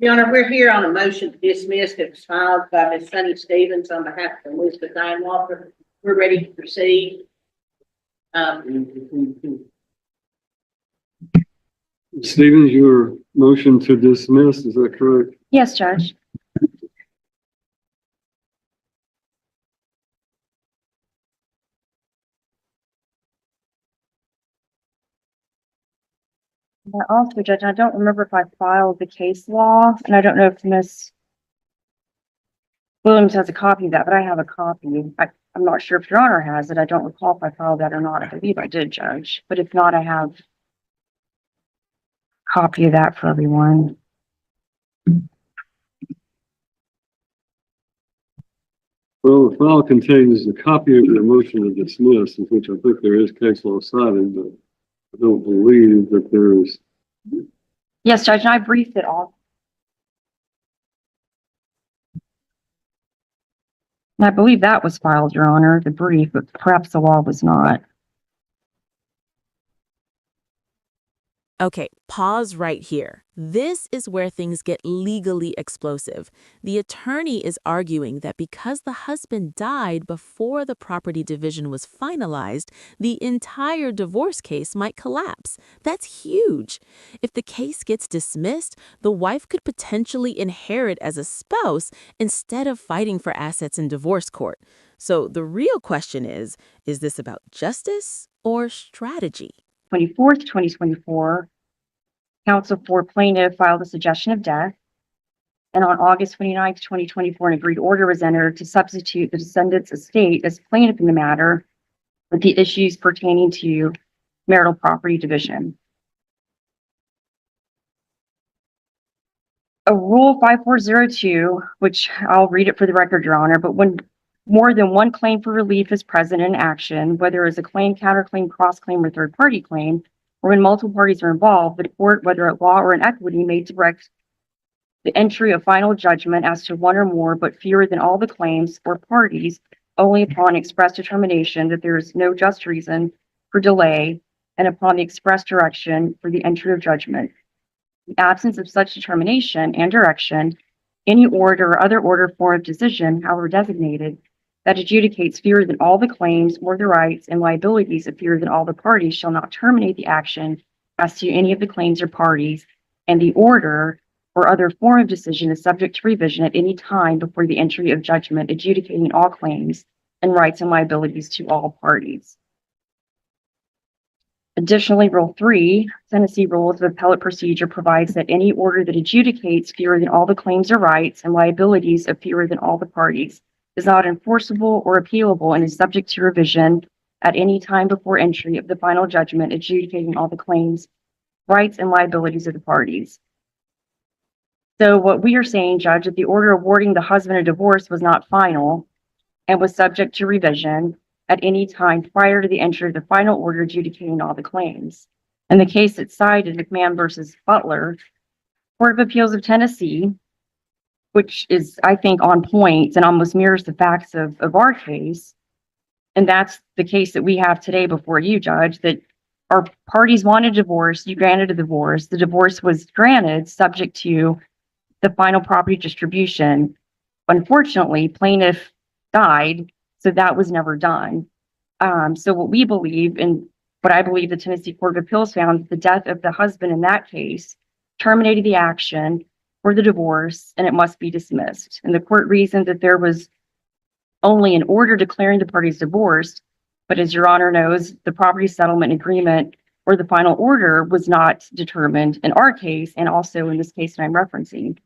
Your Honor, we're here on a motion to dismiss that was filed by Ms. Sunny Stevens on behalf of Elizabeth Walker. We're ready to proceed. Stevens, your motion to dismiss, is that correct? Yes, Judge. But also, Judge, I don't remember if I filed the case law, and I don't know if Ms. Williams has a copy of that, but I have a copy. I'm not sure if Your Honor has it. I don't recall if I filed that or not. I believe I did, Judge. But if not, I have a copy of that for everyone. Well, the file contains a copy of your motion to dismiss, in which I think there is case law cited, but I don't believe that there is. Yes, Judge, and I briefed it all. And I believe that was filed, Your Honor, the brief, but perhaps the law was not. Okay, pause right here. This is where things get legally explosive. The attorney is arguing that because the husband died before the property division was finalized, the entire divorce case might collapse. That's huge. If the case gets dismissed, the wife could potentially inherit as a spouse instead of fighting for assets in divorce court. So the real question is this about justice or strategy? 24th, 2024, counsel for plaintiff filed a suggestion of death. And on August 29th, 2024, an agreed order was entered to substitute the descendant's estate as plaintiff in the matter with the issues pertaining to marital property division. A Rule 5402, which I'll read it for the record, Your Honor, but when more than one claim for relief is present in action, whether it's a claim, counterclaim, cross-claim, or third-party claim, or when multiple parties are involved, the court, whether at law or in equity, may direct the entry of final judgment as to one or more, but fewer than all the claims or parties, only upon express determination that there is no just reason for delay, and upon the express direction for the entry of judgment. In the absence of such determination and direction, any order or other order, form of decision, however designated, that adjudicates fewer than all the claims or the rights and liabilities of fewer than all the parties shall not terminate the action as to any of the claims or parties, and the order or other form of decision is subject to revision at any time before the entry of judgment, adjudicating all claims and rights and liabilities to all parties. Additionally, Rule 3, Tennessee Rules of Appellate Procedure provides that any order that adjudicates fewer than all the claims or rights and liabilities of fewer than all the parties is not enforceable or appealable and is subject to revision at any time before entry of the final judgment adjudicating all the claims, rights, and liabilities of the parties. So what we are saying, Judge, that the order awarding the husband a divorce was not final and was subject to revision at any time prior to the entry of the final order adjudicating all the claims. In the case that's cited, McMahon versus Butler, Court of Appeals of Tennessee, which is, I think, on point and almost mirrors the facts of our case. And that's the case that we have today before you, Judge, that our parties wanted a divorce, you granted a divorce. The divorce was granted subject to the final property distribution. Unfortunately, plaintiff died, so that was never done. So what we believe, and what I believe the Tennessee Court of Appeals found, the death of the husband in that case terminated the action for the divorce, and it must be dismissed. And the court reasoned that there was only an order declaring the parties divorced, but as Your Honor knows, the property settlement agreement or the final order was not determined in our case, and also in this case that I'm referencing.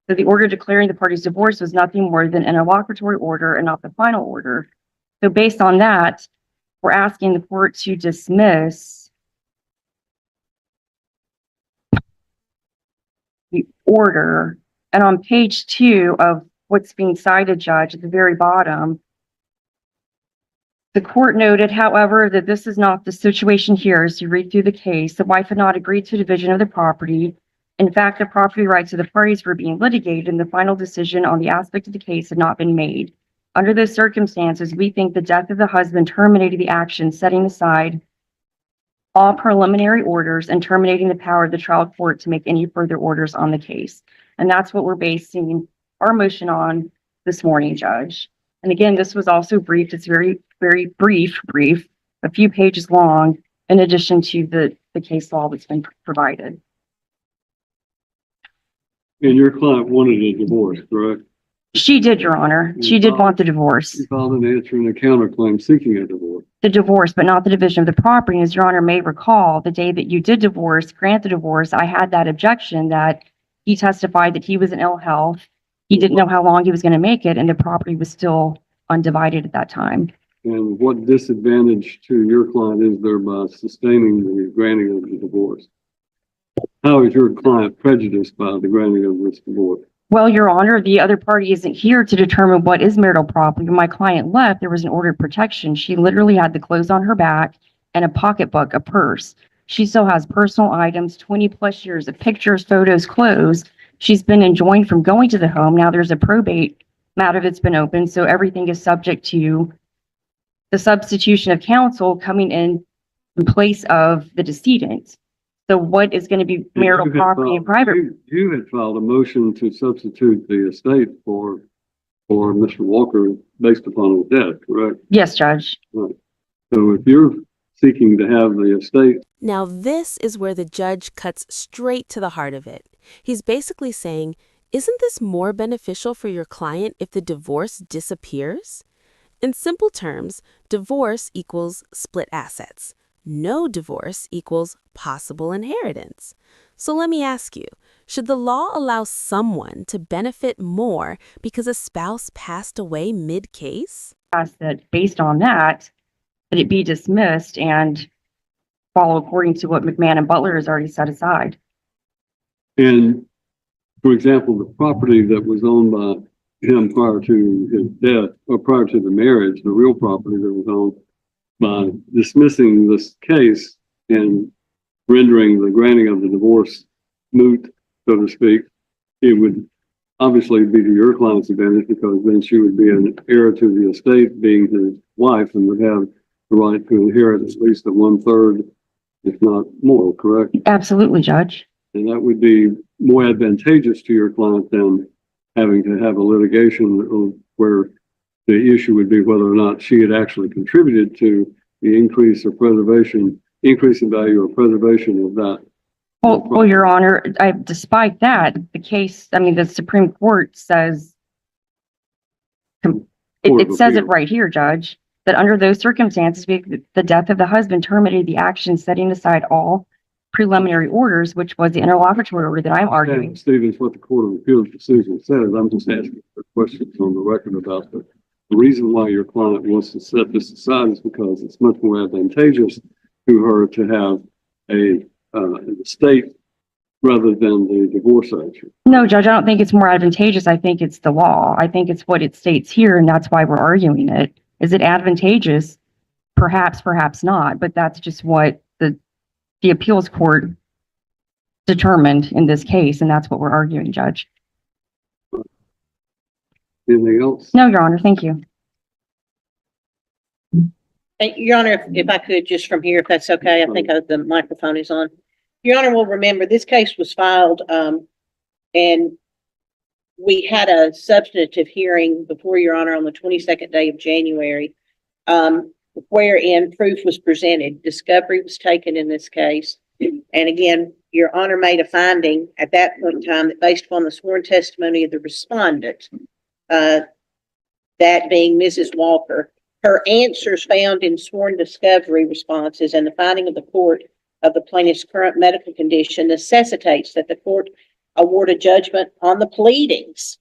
So the order declaring the parties divorced was nothing more than an interlocutory order and not the final order. So based on that, we're asking the court to dismiss the order. And on page 2 of what's being cited, Judge, at the very bottom, the court noted, however, that this is not the situation here. As you read through the case, the wife had not agreed to division of the property. In fact, the property rights of the parties were being litigated, and the final decision on the aspect of the case had not been made. Under those circumstances, we think the death of the husband terminated the action, setting aside all preliminary orders and terminating the power of the trial court to make any further orders on the case. And that's what we're basing our motion on this morning, Judge. And again, this was also briefed. It's very, very brief, a few pages long, in addition to the case law that's been provided. And your client wanted a divorce, correct? She did, Your Honor. She did want the divorce. You filed an answer and a counterclaim seeking a divorce. The divorce, but not the division of the property. As Your Honor may recall, the day that you did grant the divorce, I had that objection that he testified that he was in ill health. He didn't know how long he was going to make it, and the property was still undivided at that time. And what disadvantage to your client is there by sustaining the granting of the divorce? How is your client prejudiced by the granting of this divorce? Well, Your Honor, the other party isn't here to determine what is marital property. When my client left, there was an order of protection. She literally had the clothes on her back and a pocketbook, a purse. She still has personal items, 20 plus years of pictures, photos, clothes. She's been enjoined from going to the home. Now there's a probate matter that's been opened, so everything is subject to the substitution of counsel coming in place of the decedent. So what is going to be marital property and private? You had filed a motion to substitute the estate for Mr. Walker based upon his death, correct? Yes, Judge. Right. So if you're seeking to have the estate. Now, this is where the judge cuts straight to the heart of it. He's basically saying, isn't this more beneficial for your client if the divorce disappears? In simple terms, divorce equals split assets. No divorce equals possible inheritance. So let me ask you, should the law allow someone to benefit more because a spouse passed away mid-case? Ask that based on that it be dismissed and follow according to what McMahon and Butler has already set aside. And for example, the property that was owned by him prior to his death or prior to the marriage, the real property that was owned, by dismissing this case and rendering the granting of the divorce moot, so to speak, it would obviously be to your client's advantage because then she would be an heir to the estate, being his wife, and would have the right to inherit at least a 1/3, if not more, correct? Absolutely, Judge. And that would be more advantageous to your client than having to have a litigation where the issue would be whether or not she had actually contributed to the increase in value or preservation of that. Well, Your Honor, despite that, the case, I mean, the Supreme Court says, it says it right here, Judge, that under those circumstances, the death of the husband terminated the action setting aside all preliminary orders, which was the interlocutory order that I'm arguing. Stevens, what the Court of Appeals decision says, I'm just asking for questions on the record about the reason why your client wants to set this aside is because it's much more advantageous to her to have an estate rather than the divorce action. No, Judge, I don't think it's more advantageous. I think it's the law. I think it's what it states here, and that's why we're arguing it. Is it advantageous? Perhaps, perhaps not, but that's just what the appeals court determined in this case, and that's what we're arguing, Judge. Anything else? No, Your Honor, thank you. Your Honor, if I could, just from here, if that's okay, I think the microphone is on. Your Honor will remember this case was filed, and we had a substantive hearing before Your Honor on the 22nd day of January, wherein proof was presented. Discovery was taken in this case. And again, Your Honor made a finding at that point in time that based upon the sworn testimony of the respondent, that being Mrs. Walker, her answers found in sworn discovery responses and the finding of the court of the plaintiff's current medical condition necessitates that the court award a judgment on the pleadings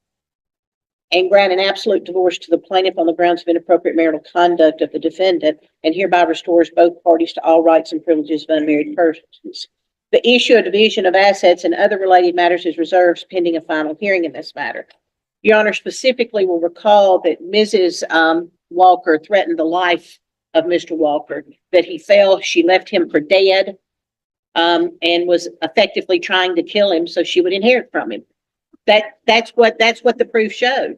and grant an absolute divorce to the plaintiff on the grounds of inappropriate marital conduct of the defendant, and hereby restores both parties to all rights and privileges of unmarried persons. The issue of division of assets and other related matters is reserved pending a final hearing in this matter. Your Honor specifically will recall that Mrs. Walker threatened the life of Mr. Walker, that he fell, she left him for dead, and was effectively trying to kill him so she would inherit from him. That's what the proof showed.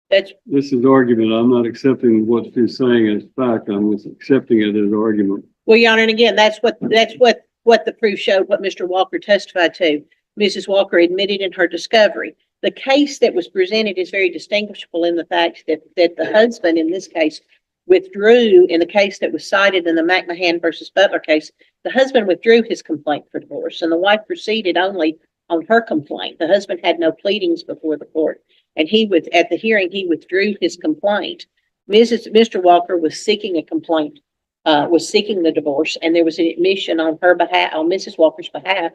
This is argument. I'm not accepting what she's saying as fact. I'm just accepting it as argument Well, Your Honor, and again, that's what the proof showed, what Mr. Walker testified to. Mrs. Walker admitted in her discovery. The case that was presented is very distinguishable in the fact that the husband in this case withdrew in the case that was cited in the McMahon versus Butler case. The husband withdrew his complaint for divorce and the wife proceeded only on her complaint. The husband had no pleadings before the court and at the hearing, he withdrew his complaint. Mr. Walker was seeking a complaint, was seeking the divorce, and there was an admission on her behalf, on Mrs. Walker's behalf.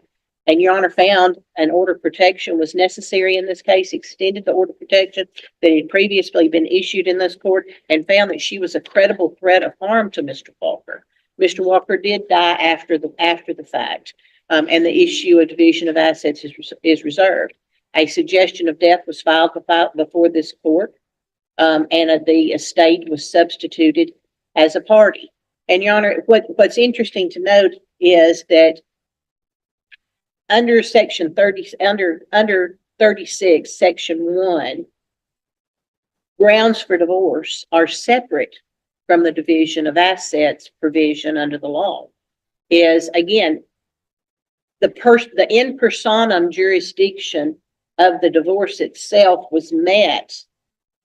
And Your Honor found an order of protection was necessary in this case, extended the order of protection that had previously been issued in this court, and found that she was a credible threat of harm to Mr. Walker. Mr. Walker did die after the fact, and the issue of division of assets is reserved. A suggestion of death was filed before this court, and the estate was substituted as a party. And Your Honor, what's interesting to note is that under section 30, under 36, section 1, grounds for divorce are separate from the division of assets provision under the law. Is again, the in personam jurisdiction of the divorce itself was met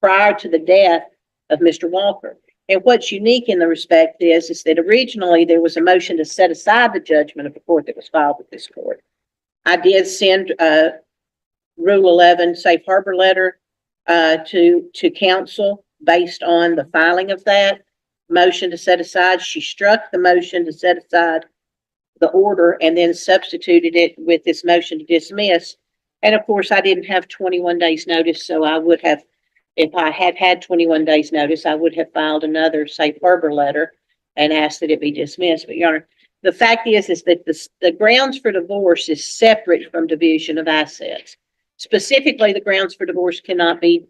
prior to the death of Mr. Walker. And what's unique in the respect is that originally there was a motion to set aside the judgment of the court that was filed with this court. I did send Rule 11 safe harbor letter to counsel based on the filing of that motion to set aside. She struck the motion to set aside the order and then substituted it with this motion to dismiss. And of course, I didn't have 21 days notice, so I would have, if I had had 21 days notice, I would have filed another safe harbor letter and asked that it be dismissed. But Your Honor, the fact is that the grounds for divorce is separate from division of assets. Specifically, the grounds for divorce cannot be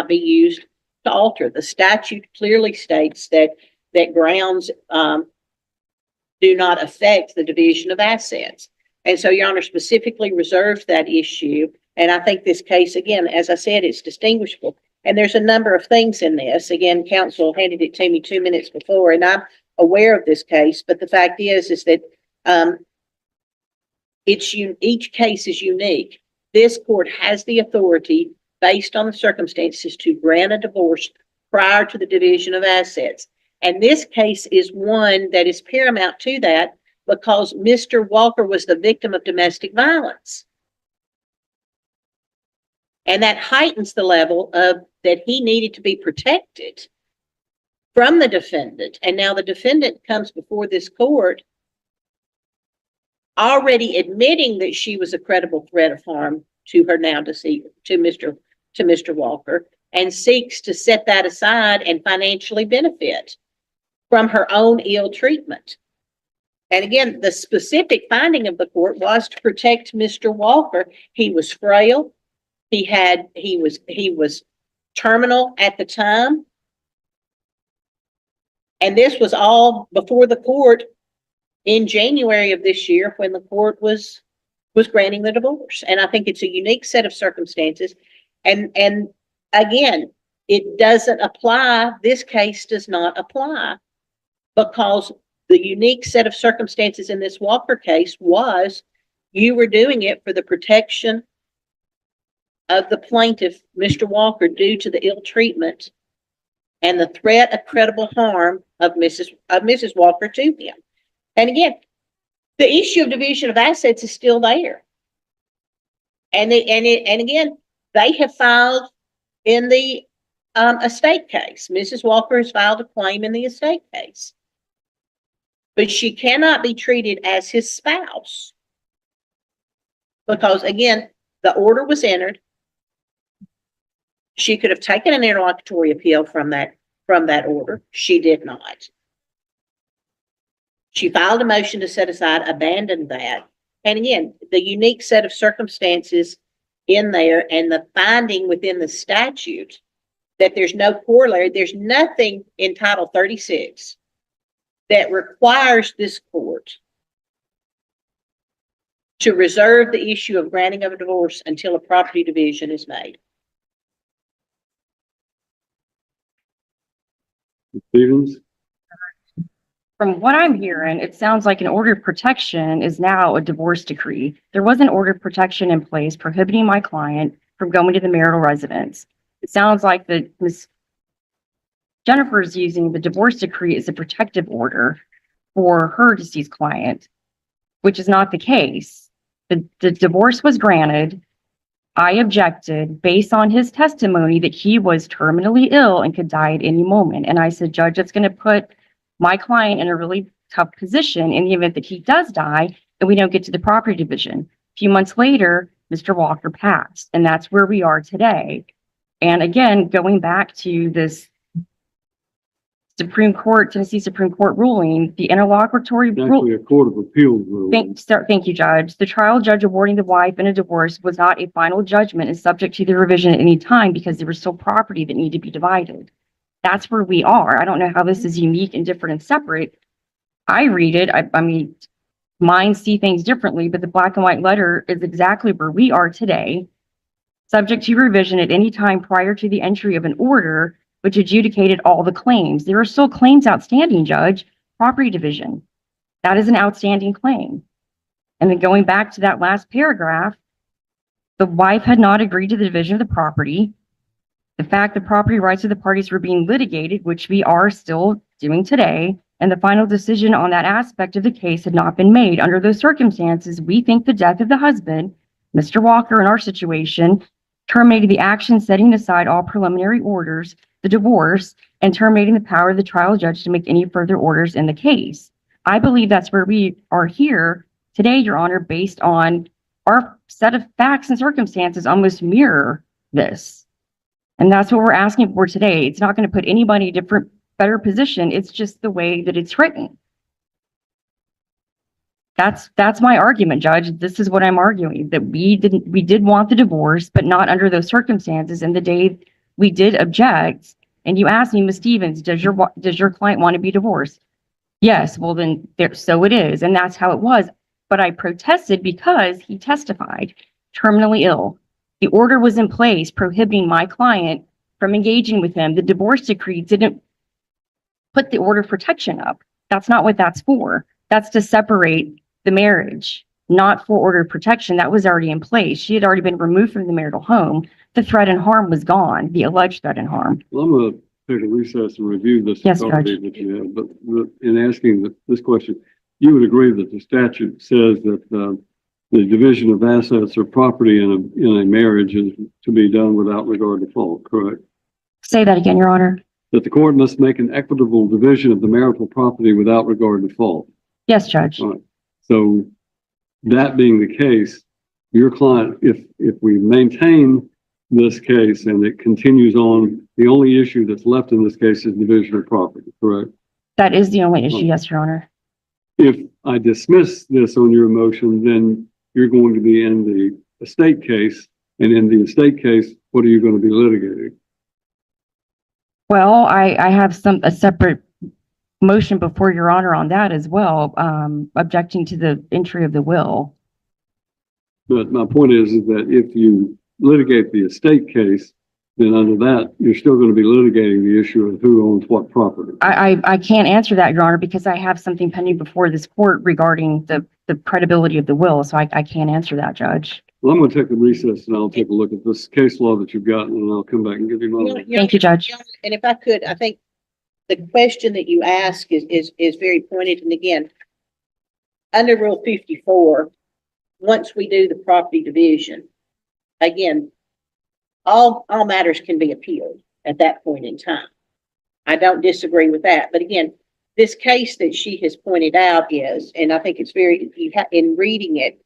used to alter. The statute clearly states that grounds do not affect the division of assets. And so Your Honor specifically reserved that issue. And I think this case, again, as I said, it's distinguishable. And there's a number of things in this. Again, counsel handed it to me 2 minutes before, and I'm aware of this case. But the fact is that each case is unique. This court has the authority, based on the circumstances, to grant a divorce prior to the division of assets. And this case is one that is paramount to that because Mr. Walker was the victim of domestic violence. And that heightens the level of that he needed to be protected from the defendant. And now the defendant comes before this court already admitting that she was a credible threat of harm to her now deceased, to Mr. Walker, and seeks to set that aside and financially benefit from her own ill treatment. And again, the specific finding of the court was to protect Mr. Walker. He was frail. He was terminal at the time. And this was all before the court in January of this year when the court was granting the divorce. And I think it's a unique set of circumstances. And again, it doesn't apply. This case does not apply because the unique set of circumstances in this Walker case was you were doing it for the protection of the plaintiff, Mr. Walker, due to the ill treatment and the threat of credible harm of Mrs. Walker to him. And again, the issue of division of assets is still there. And again, they have filed in the estate case. Mrs. Walker has filed a claim in the estate case. But she cannot be treated as his spouse. Because again, the order was entered. She could have taken an interlocutory appeal from that order. She did not. She filed a motion to set aside, abandoned that. And again, the unique set of circumstances in there and the finding within the statute that there's no corollary, there's nothing in Title 36 that requires this court to reserve the issue of granting of a divorce until a property division is made. Stevens? From what I'm hearing, it sounds like an order of protection is now a divorce decree. There was an order of protection in place prohibiting my client from going to the marital residence. It sounds like that Ms. Jennifer's using the divorce decree as a protective order for her deceased client, which is not the case. The divorce was granted. I objected based on his testimony that he was terminally ill and could die at any moment. And I said, Judge, it's going to put my client in a really tough position in the event that he does die and we don't get to the property division. A few months later, Mr. Walker passed, and that's where we are today. And again, going back to this Tennessee Supreme Court ruling, the interlocutory Actually, a court of appeals ruling. Thank you, Judge. The trial judge awarding the wife in a divorce was not a final judgment and subject to the revision at any time because there was still property that needed to be divided. That's where we are. I don't know how this is unique and different and separate. I read it. I mean, minds see things differently, but the black and white letter is exactly where we are today, subject to revision at any time prior to the entry of an order which adjudicated all the claims. There are still claims outstanding, Judge. Property division. That is an outstanding claim. And then going back to that last paragraph, the wife had not agreed to the division of the property. The fact the property rights of the parties were being litigated, which we are still doing today, and the final decision on that aspect of the case had not been made. Under those circumstances, we think the death of the husband, Mr. Walker, in our situation, terminated the action setting aside all preliminary orders, the divorce, and terminating the power of the trial judge to make any further orders in the case. I believe that's where we are here today, Your Honor, based on our set of facts and circumstances almost mirror this. And that's what we're asking for today. It's not going to put anybody in a different, better position. It's just the way that it's written. That's my argument, Judge. This is what I'm arguing, that we did want the divorce, but not under those circumstances. And the day we did object, and you asked me, Ms. Stevens, does your client want to be divorced? Yes, well then, so it is. And that's how it was. But I protested because he testified terminally ill. The order was in place prohibiting my client from engaging with him. The divorce decree didn't put the order of protection up. That's not what that's for. That's to separate the marriage, not for order of protection. That was already in place. She had already been removed from the marital home. The threat and harm was gone, the alleged threat and harm. Well, I'm going to take a recess and review this Yes, authority Judge. that you have. But in asking this question, you would agree that the statute says that the division of assets or property in a marriage is to be done without regard to fault, correct? Say that again, Your Honor. That the court must make an equitable division of the marital property without regard to fault. Yes, Judge. All right. So that being the case, your client, if we maintain this case and it continues on, the only issue that's left in this case is division of property, correct? That is the only issue, yes, Your Honor. If I dismiss this on your motion, then you're going to be in the estate case, and in the estate case, what are you going to be litigating? Well, I have a separate motion before Your Honor on that as well, objecting to the entry of the will. But my point is that if you litigate the estate case, then under that, you're still going to be litigating the issue of who owns what property. I can't answer that, Your Honor, because I have something pending before this court regarding the credibility of the will, so I can't answer that, Judge. Well, I'm going to take a recess and I'll take a look at this case law that you've got, and I'll come back and give you my. Thank you, Judge. And if I could, I think the question that you ask is very pointed. And again, under Rule 54, once we do the property division, again, all matters can be appealed at that point in time. I don't disagree with that. But again, this case that she has pointed out is, and I think it's very, in reading it,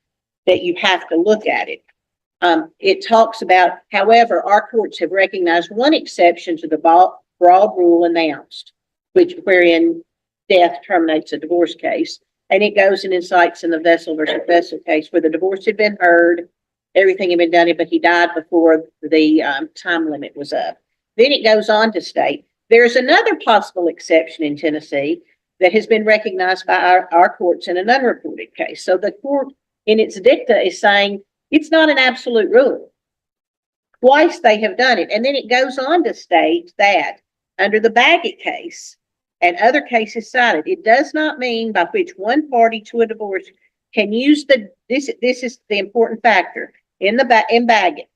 that you have to look at it. It talks about, however, our courts have recognized one exception to the broad rule announced, wherein death terminates a divorce case. And it goes and incites in the Vessel versus Vessel case where the divorce had been heard, everything had been done, but he died before the time limit was up. Then it goes on to state, there's another possible exception in Tennessee that has been recognized by our courts in an unreported case. So the court in its dicta is saying it's not an absolute rule. Twice they have done it. And then it goes on to state that under the Baggett case, and other cases cited, it does not mean by which one party to a divorce can use this is the important factor in Baggett.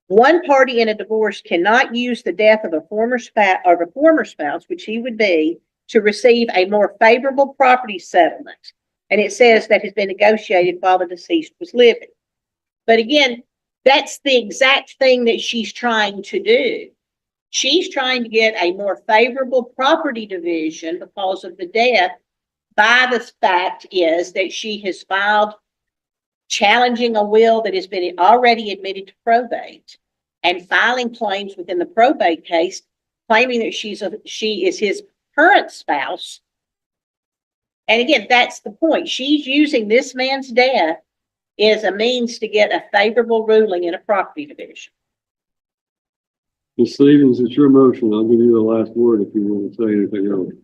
One party in a divorce cannot use the death of a former spouse, which he would be, to receive a more favorable property settlement. And it says that has been negotiated while the deceased was living. But again, that's the exact thing that she's trying to do. She's trying to get a more favorable property division because of the death, by the fact is that she has filed challenging a will that has been already admitted to probate and filing claims within the probate case, claiming that she is his current spouse. And again, that's the point. She's using this man's death as a means to get a favorable ruling in a property division. Ms. Stevens, it's your motion. I'll give you the last word if you want to say anything else.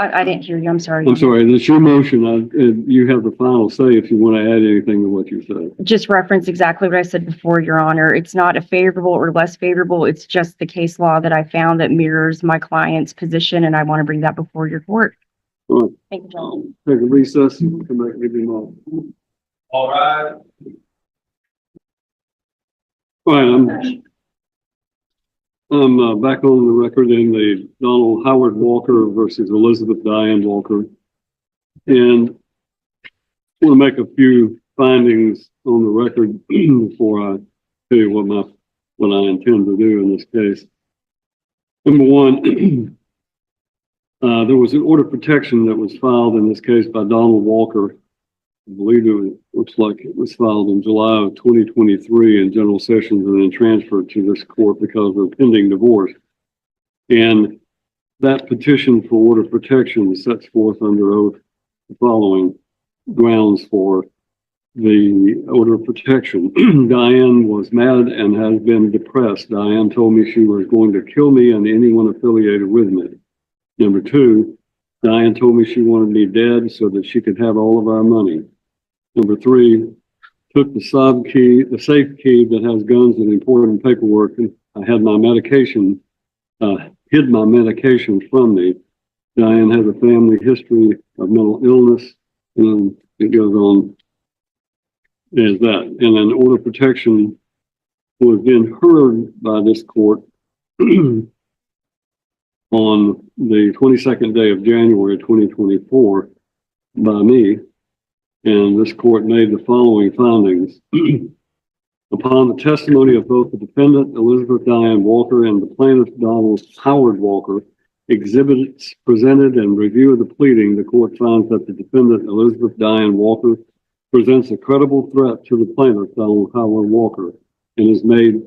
I didn't hear you. I'm sorry. I'm sorry, it's your motion. You have the final say if you want to add anything to what you said. Just reference exactly what I said before, Your Honor. It's not a favorable or less favorable. It's just the case law that I found that mirrors my client's position, and I want to bring that before your court. All right. Thank you, John. Take a recess and come back and give you more. All right. All right, I'm back on the record in the Donald Howard Walker versus Elizabeth Diane Walker. And I want to make a few findings on the record before I tell you what I intend to do in this case. Number one, there was an order of protection that was filed in this case by Donald Walker. I believe it looks like it was filed in July of 2023 in general sessions and then transferred to this court because of a pending divorce. And that petition for order of protection sets forth under oath the following grounds for the order of protection. Diane was mad and has been depressed. Diane told me she was going to kill me and anyone affiliated with me. Number two, Diane told me she wanted me dead so that she could have all of our money. Number three, took the safe key that has guns and important paperwork. And I had my medication, hid my medication from me. Diane has a family history of mental illness, and it goes on as that. And an order of protection was then heard by this court on the 22nd day of January 2024 by me. And this court made the following findings. Upon the testimony of both the defendant, Elizabeth Diane Walker, and the plaintiff, Donald Howard Walker, exhibits presented and review of the pleading, the court finds that the defendant, Elizabeth Diane Walker, presents a credible threat to the plaintiff, Donald Howard Walker, and has made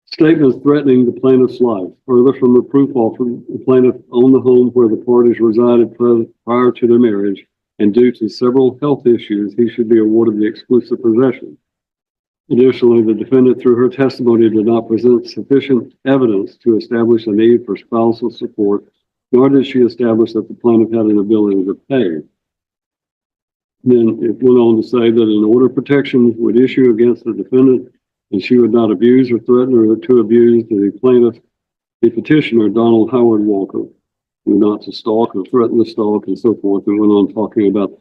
statements threatening the plaintiff's life. Further, from the proof offered, the plaintiff owned the home where the parties resided prior to their marriage, and due to several health issues, he should be awarded the exclusive possession. Additionally, the defendant, through her testimony, did not present sufficient evidence to establish a need for spousal support, nor did she establish that the plaintiff had an ability to pay. Then it went on to say that an order of protection would issue against the defendant, and she would not abuse or threaten or to abuse the plaintiff, the petitioner, Donald Howard Walker, not to stalk or threaten to stalk and so forth. And went on talking about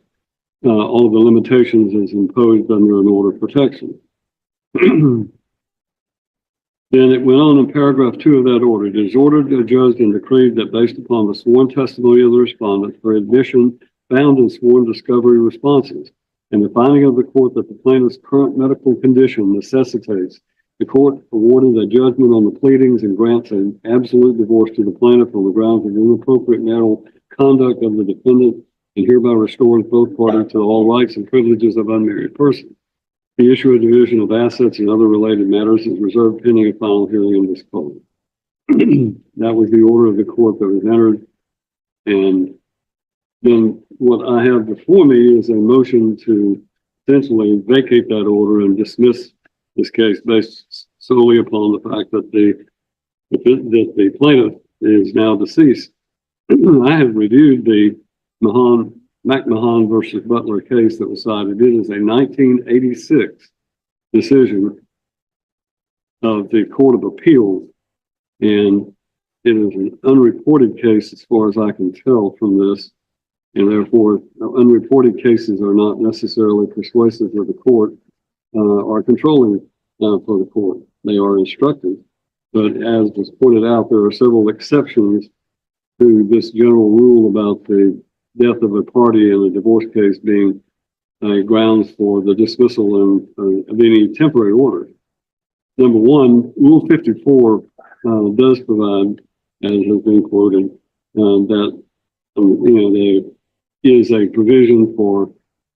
all of the limitations as imposed under an order of protection. Then it went on in paragraph 2 of that order. It is ordered, adjudged, and decreed that based upon the sworn testimony of the respondent for admission found in sworn discovery responses, and the finding of the court that the plaintiff's current medical condition necessitates, the court awarded a judgment on the pleadings and grants an absolute divorce to the plaintiff on the grounds of inappropriate marital conduct of the defendant, and hereby restores both parties to all rights and privileges of unmarried persons. The issue of division of assets and other related matters is reserved pending a final hearing in this court. That was the order of the court that was entered. And then what I have before me is a motion to essentially vacate that order and dismiss this case based solely upon the fact that the plaintiff is now deceased. I have reviewed the McMahon versus Butler case that was cited. It is a 1986 decision of the Court of Appeals, and it is an unreported case as far as I can tell from this. And therefore, unreported cases are not necessarily persuasive of the court, or controlling, for the court. They are instructive. But as was pointed out, there are several exceptions to this general rule about the death of a party in a divorce case being grounds for the dismissal of any temporary order. Number one, Rule 54 does provide, as has been quoted, that there is a provision for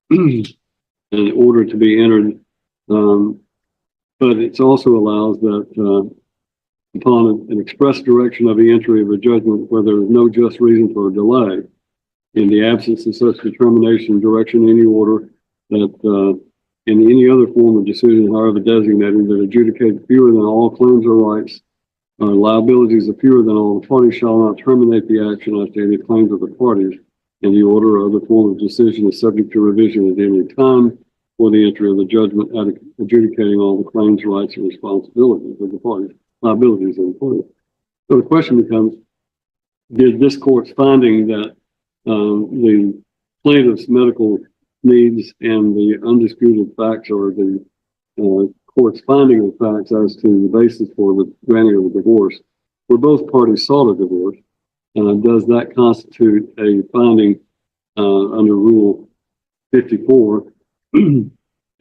an order to be entered, but it also allows that upon an express direction of the entry of a judgment where there is no just reason for a delay, in the absence of such determination, direction, any order that in any other form of decision, however designated, that adjudicate fewer than all claims or rights, liabilities of fewer than all the parties shall not terminate the action as to any claims of the parties, and the order or other form of decision is subject to revision at any time for the entry of the judgment adjudicating all the claims, rights, and responsibilities of the parties, liabilities of the parties. So the question becomes, did this court's finding that the plaintiff's medical needs and the undisputed facts, or the court's finding of facts as to the basis for the granting of the divorce, where both parties sought a divorce, does that constitute a finding under Rule 54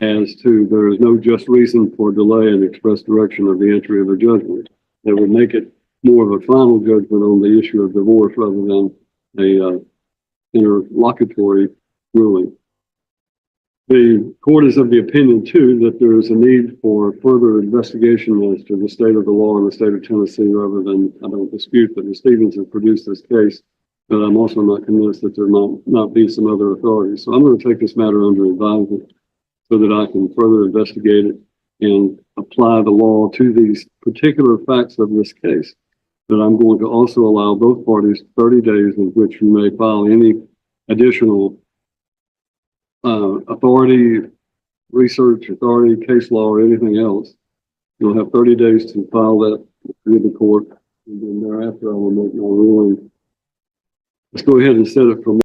as to there is no just reason for delay in express direction of the entry of a judgment that would make it more of a final judgment on the issue of divorce rather than a interlocutory ruling? The court is of the opinion, too, that there is a need for further investigation as to the state of the law in the state of Tennessee, rather than, I don't dispute that the Stevens have produced this case, but I'm also not convinced that there might not be some other authorities. So I'm going to take this matter under advisement so that I can further investigate it and apply the law to these particular facts of this case. But I'm going to also allow both parties 30 days in which you may file any additional authority, research, authority, case law, or anything else. You'll have 30 days to file that with the court, and then thereafter I will make my ruling. Let's go ahead and set it for